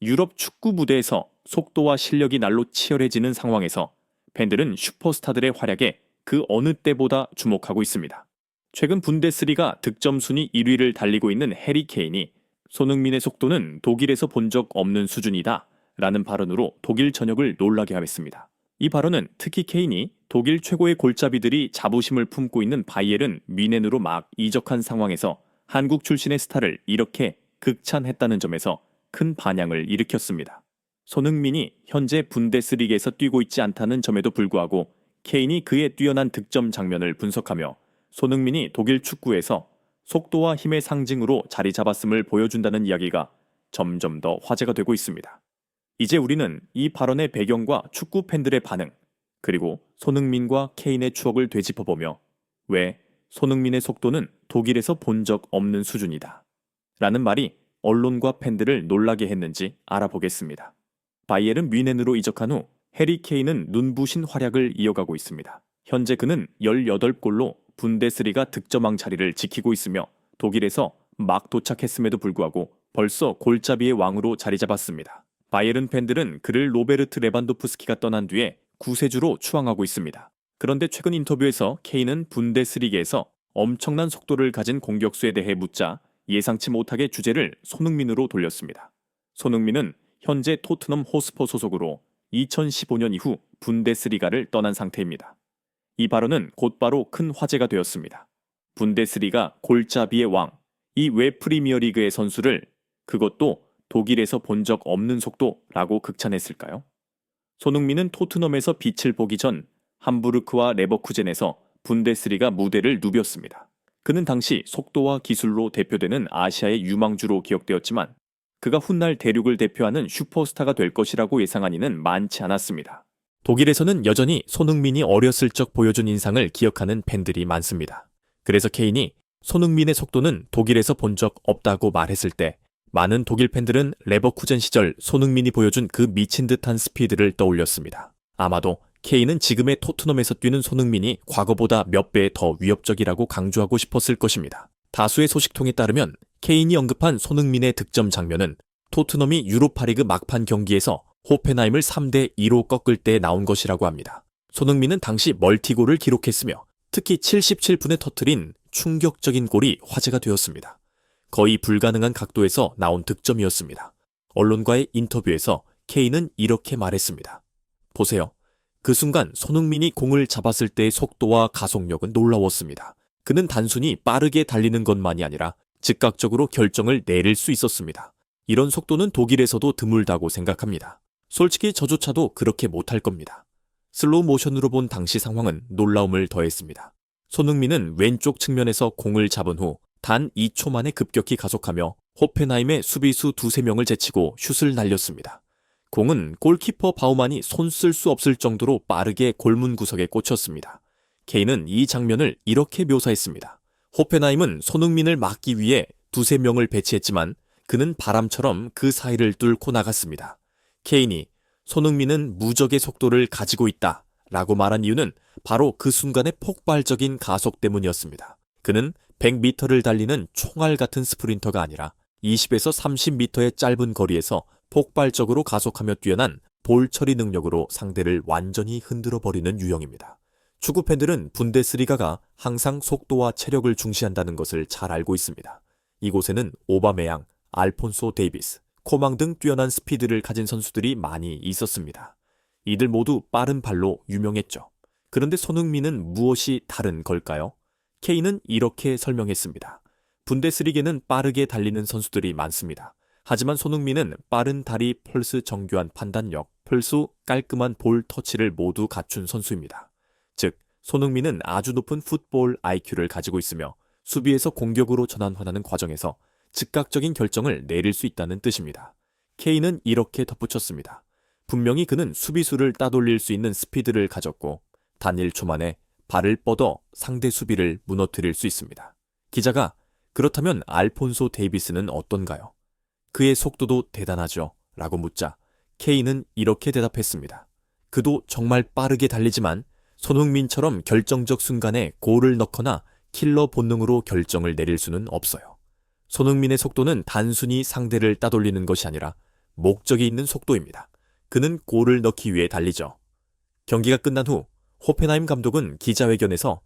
유럽 축구 무대에서 속도와 실력이 날로 치열해지는 상황에서 팬들은 슈퍼스타들의 활약에 그 어느 때보다 주목하고 있습니다. 최근 분데스리가 득점 순위 1위를 달리고 있는 해리 케인이 손흥민의 속도는 독일에서 본 적 없는 수준이다 라는 발언으로 독일 전역을 놀라게 했습니다. 이 발언은 특히 케인이 독일 최고의 골잡이들이 자부심을 품고 있는 바이에른 뮌헨으로 막 이적한 상황에서 한국 출신의 스타를 이렇게 극찬했다는 점에서 큰 반향을 일으켰습니다. 손흥민이 현재 분데스리그에서 뛰고 있지 않다는 점에도 불구하고 케인이 그의 뛰어난 득점 장면을 분석하며 손흥민이 독일 축구에서 속도와 힘의 상징으로 자리 잡았음을 보여준다는 이야기가 점점 더 화제가 되고 있습니다. 이제 우리는 이 발언의 배경과 축구 팬들의 반응, 그리고 손흥민과 케인의 추억을 되짚어보며 왜 손흥민의 속도는 독일에서 본 적 없는 수준이다 라는 말이 언론과 팬들을 놀라게 했는지 알아보겠습니다. 바이에른 뮌헨으로 이적한 후 해리 케인은 눈부신 활약을 이어가고 있습니다. 현재 그는 18골로 분데스리가 득점왕 자리를 지키고 있으며 독일에서 막 도착했음에도 불구하고 벌써 골잡이의 왕으로 자리 잡았습니다. 바이에른 팬들은 그를 로베르트 레반도프스키가 떠난 뒤에 구세주로 추앙하고 있습니다. 그런데 최근 인터뷰에서 케인은 분데스리그에서 엄청난 속도를 가진 공격수에 대해 묻자 예상치 못하게 주제를 손흥민으로 돌렸습니다. 손흥민은 현재 토트넘 호스퍼 소속으로 2015년 이후 분데스리가를 떠난 상태입니다. 이 발언은 곧바로 큰 화제가 되었습니다. 분데스리가 골잡이의 왕, 이 왜 프리미어리그의 선수를 그것도 독일에서 본 적 없는 속도라고 극찬했을까요? 손흥민은 토트넘에서 빛을 보기 전 함부르크와 레버쿠젠에서 분데스리가 무대를 누볐습니다. 그는 당시 속도와 기술로 대표되는 아시아의 유망주로 기억되었지만 그가 훗날 대륙을 대표하는 슈퍼스타가 될 것이라고 예상한 이는 많지 않았습니다. 독일에서는 여전히 손흥민이 어렸을 적 보여준 인상을 기억하는 팬들이 많습니다. 그래서 케인이 손흥민의 속도는 독일에서 본 적 없다고 말했을 때 많은 독일 팬들은 레버쿠젠 시절 손흥민이 보여준 그 미친 듯한 스피드를 떠올렸습니다. 아마도 케인은 지금의 토트넘에서 뛰는 손흥민이 과거보다 몇 배 더 위협적이라고 강조하고 싶었을 것입니다. 다수의 소식통에 따르면 케인이 언급한 손흥민의 득점 장면은 토트넘이 유로파리그 막판 경기에서 호펜하임을 3대2로 꺾을 때 나온 것이라고 합니다. 손흥민은 당시 멀티골을 기록했으며 특히 77분에 터뜨린 충격적인 골이 화제가 되었습니다. 거의 불가능한 각도에서 나온 득점이었습니다. 언론과의 인터뷰에서 케인은 이렇게 말했습니다. 보세요. 그 순간 손흥민이 공을 잡았을 때의 속도와 가속력은 놀라웠습니다. 그는 단순히 빠르게 달리는 것만이 아니라 즉각적으로 결정을 내릴 수 있었습니다. 이런 속도는 독일에서도 드물다고 생각합니다. 솔직히 저조차도 그렇게 못할 겁니다. 슬로우 모션으로 본 당시 상황은 놀라움을 더했습니다. 손흥민은 왼쪽 측면에서 공을 잡은 후 단 2초 만에 급격히 가속하며 호펜하임의 수비수 2~3명을 제치고 슛을 날렸습니다. 공은 골키퍼 바우만이 손 쓸 수 없을 정도로 빠르게 골문 구석에 꽂혔습니다. 케인은 이 장면을 이렇게 묘사했습니다. 호펜하임은 손흥민을 막기 위해 2~3명을 배치했지만 그는 바람처럼 그 사이를 뚫고 나갔습니다. 케인이 손흥민은 무적의 속도를 가지고 있다 라고 말한 이유는 바로 그 순간의 폭발적인 가속 때문이었습니다. 그는 100m를 달리는 총알 같은 스프린터가 아니라 20에서 30m의 짧은 거리에서 폭발적으로 가속하며 뛰어난 볼 처리 능력으로 상대를 완전히 흔들어버리는 유형입니다. 축구 팬들은 분데스리가가 항상 속도와 체력을 중시한다는 것을 잘 알고 있습니다. 이곳에는 오바메양, 알폰소 데이비스, 코망 등 뛰어난 스피드를 가진 선수들이 많이 있었습니다. 이들 모두 빠른 발로 유명했죠. 그런데 손흥민은 무엇이 다른 걸까요? 케인은 이렇게 설명했습니다. 분데스리게는 빠르게 달리는 선수들이 많습니다. 하지만 손흥민은 빠른 다리, 펄스 정교한 판단력, 펄수 깔끔한 볼 터치를 모두 갖춘 선수입니다. 즉, 손흥민은 아주 높은 풋볼 IQ를 가지고 있으며 수비에서 공격으로 전환하는 과정에서 즉각적인 결정을 내릴 수 있다는 뜻입니다. 케인은 이렇게 덧붙였습니다. 분명히 그는 수비수를 따돌릴 수 있는 스피드를 가졌고 단 1초 만에 발을 뻗어 상대 수비를 무너뜨릴 수 있습니다. 기자가 그렇다면 알폰소 데이비스는 어떤가요? 그의 속도도 대단하죠 라고 묻자 케인은 이렇게 대답했습니다. 그도 정말 빠르게 달리지만 손흥민처럼 결정적 순간에 골을 넣거나 킬러 본능으로 결정을 내릴 수는 없어요. 손흥민의 속도는 단순히 상대를 따돌리는 것이 아니라 목적이 있는 속도입니다. 그는 골을 넣기 위해 달리죠. 경기가 끝난 후 호펜하임 감독은 기자회견에서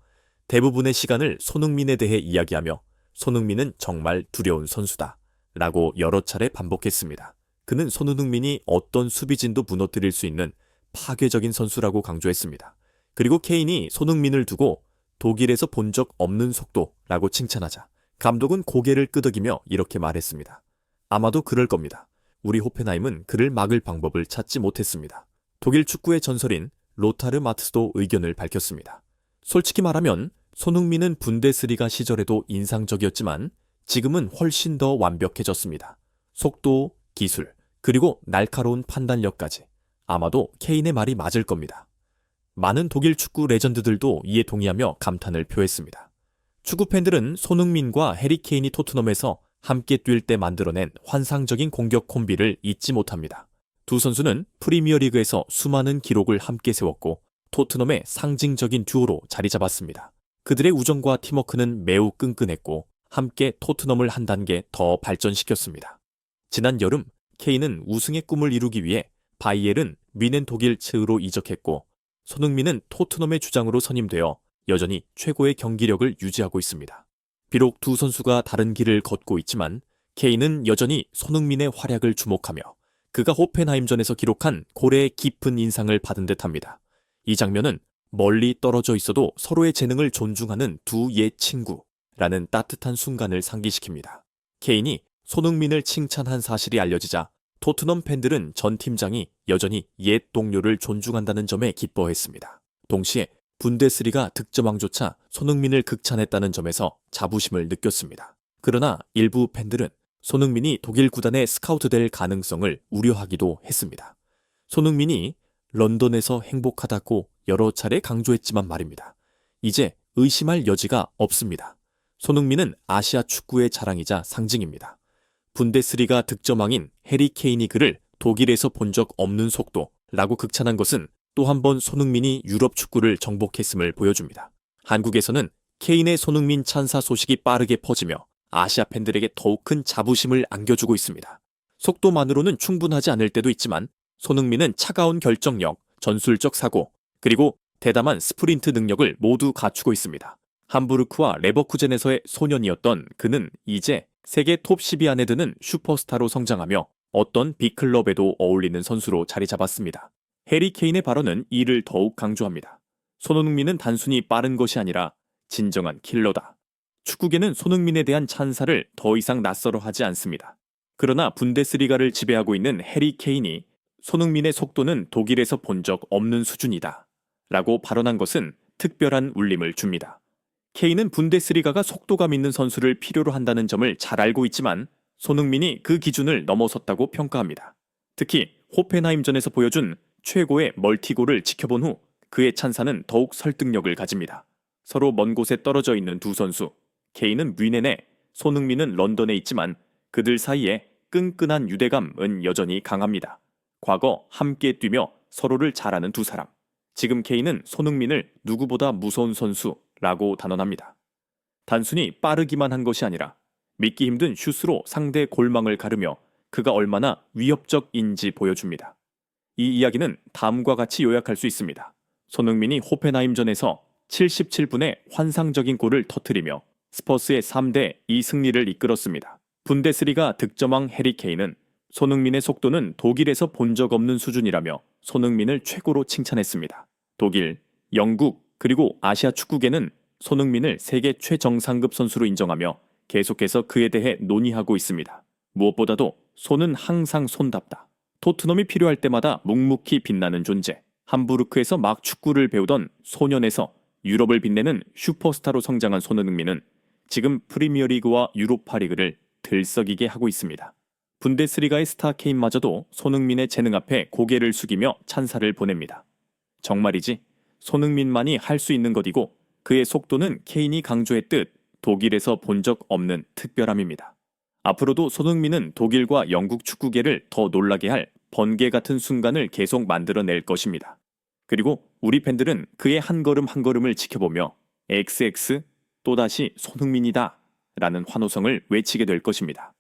대부분의 시간을 손흥민에 대해 이야기하며 손흥민은 정말 두려운 선수다 라고 여러 차례 반복했습니다. 그는 손흥민이 어떤 수비진도 무너뜨릴 수 있는 파괴적인 선수라고 강조했습니다. 그리고 케인이 손흥민을 두고 독일에서 본 적 없는 속도라고 칭찬하자 감독은 고개를 끄덕이며 이렇게 말했습니다. 아마도 그럴 겁니다. 우리 호펜하임은 그를 막을 방법을 찾지 못했습니다. 독일 축구의 전설인 로타르 마트스도 의견을 밝혔습니다. 솔직히 말하면 손흥민은 분데스리가 시절에도 인상적이었지만 지금은 훨씬 더 완벽해졌습니다. 속도, 기술, 그리고 날카로운 판단력까지. 아마도 케인의 말이 맞을 겁니다. 많은 독일 축구 레전드들도 이에 동의하며 감탄을 표했습니다. 축구 팬들은 손흥민과 해리 케인이 토트넘에서 함께 뛸 때 만들어낸 환상적인 공격 콤비를 잊지 못합니다. 두 선수는 프리미어리그에서 수많은 기록을 함께 세웠고 토트넘의 상징적인 듀오로 자리 잡았습니다. 그들의 우정과 팀워크는 매우 끈끈했고 함께 토트넘을 한 단계 더 발전시켰습니다. 지난 여름 케인은 우승의 꿈을 이루기 위해 바이에른 뮌헨 독일 츠으로 이적했고 손흥민은 토트넘의 주장으로 선임되어 여전히 최고의 경기력을 유지하고 있습니다. 비록 두 선수가 다른 길을 걷고 있지만 케인은 여전히 손흥민의 활약을 주목하며 그가 호펜하임전에서 기록한 골의 깊은 인상을 받은 듯합니다. 이 장면은 멀리 떨어져 있어도 서로의 재능을 존중하는 두 옛 친구라는 따뜻한 순간을 상기시킵니다. 케인이 손흥민을 칭찬한 사실이 알려지자 토트넘 팬들은 전 팀장이 여전히 옛 동료를 존중한다는 점에 기뻐했습니다. 동시에 분데스리가 득점왕조차 손흥민을 극찬했다는 점에서 자부심을 느꼈습니다. 그러나 일부 팬들은 손흥민이 독일 구단에 스카우트될 가능성을 우려하기도 했습니다. 손흥민이 런던에서 행복하다고 여러 차례 강조했지만 말입니다. 이제 의심할 여지가 없습니다. 손흥민은 아시아 축구의 자랑이자 상징입니다. 분데스리가 득점왕인 해리 케인이 그를 독일에서 본 적 없는 속도라고 극찬한 것은 또 한 번 손흥민이 유럽 축구를 정복했음을 보여줍니다. 한국에서는 케인의 손흥민 찬사 소식이 빠르게 퍼지며 아시아 팬들에게 더욱 큰 자부심을 안겨주고 있습니다. 속도만으로는 충분하지 않을 때도 있지만 손흥민은 차가운 결정력, 전술적 사고, 그리고 대담한 스프린트 능력을 모두 갖추고 있습니다. 함부르크와 레버쿠젠에서의 소년이었던 그는 이제 세계 톱 10위 안에 드는 슈퍼스타로 성장하며 어떤 빅클럽에도 어울리는 선수로 자리 잡았습니다. 해리 케인의 발언은 이를 더욱 강조합니다. 손흥민은 단순히 빠른 것이 아니라 진정한 킬러다. 축구계는 손흥민에 대한 찬사를 더 이상 낯설어하지 않습니다. 그러나 분데스리가를 지배하고 있는 해리 케인이 손흥민의 속도는 독일에서 본 적 없는 수준이다 라고 발언한 것은 특별한 울림을 줍니다. 케인은 분데스리가가 속도감 있는 선수를 필요로 한다는 점을 잘 알고 있지만 손흥민이 그 기준을 넘어섰다고 평가합니다. 특히 호펜하임전에서 보여준 최고의 멀티골을 지켜본 후 그의 찬사는 더욱 설득력을 가집니다. 서로 먼 곳에 떨어져 있는 두 선수, 케인은 뮌헨에, 손흥민은 런던에 있지만 그들 사이에 끈끈한 유대감은 여전히 강합니다. 과거 함께 뛰며 서로를 잘 아는 두 사람. 지금 케인은 손흥민을 누구보다 무서운 선수라고 단언합니다. 단순히 빠르기만 한 것이 아니라 믿기 힘든 슛으로 상대 골망을 가르며 그가 얼마나 위협적인지 보여줍니다. 이 이야기는 다음과 같이 요약할 수 있습니다. 손흥민이 호펜하임전에서 77분의 환상적인 골을 터뜨리며 스퍼스의 3대2 승리를 이끌었습니다. 분데스리가 득점왕 해리 케인은 손흥민의 속도는 독일에서 본 적 없는 수준이라며 손흥민을 최고로 칭찬했습니다. 독일, 영국, 그리고 아시아 축구계는 손흥민을 세계 최정상급 선수로 인정하며 계속해서 그에 대해 논의하고 있습니다. 무엇보다도 손은 항상 손답다. 토트넘이 필요할 때마다 묵묵히 빛나는 존재. 함부르크에서 막 축구를 배우던 소년에서 유럽을 빛내는 슈퍼스타로 성장한 손흥민은 지금 프리미어리그와 유로파리그를 들썩이게 하고 있습니다. 분데스리가의 스타 케인마저도 손흥민의 재능 앞에 고개를 숙이며 찬사를 보냅니다. 정말이지 손흥민만이 할 수 있는 것이고 그의 속도는 케인이 강조했듯 독일에서 본 적 없는 특별함입니다. 앞으로도 손흥민은 독일과 영국 축구계를 더 놀라게 할 번개 같은 순간을 계속 만들어낼 것입니다. 그리고 우리 팬들은 그의 한 걸음 한 걸음을 지켜보며 XX 또다시 손흥민이다 라는 환호성을 외치게 될 것입니다.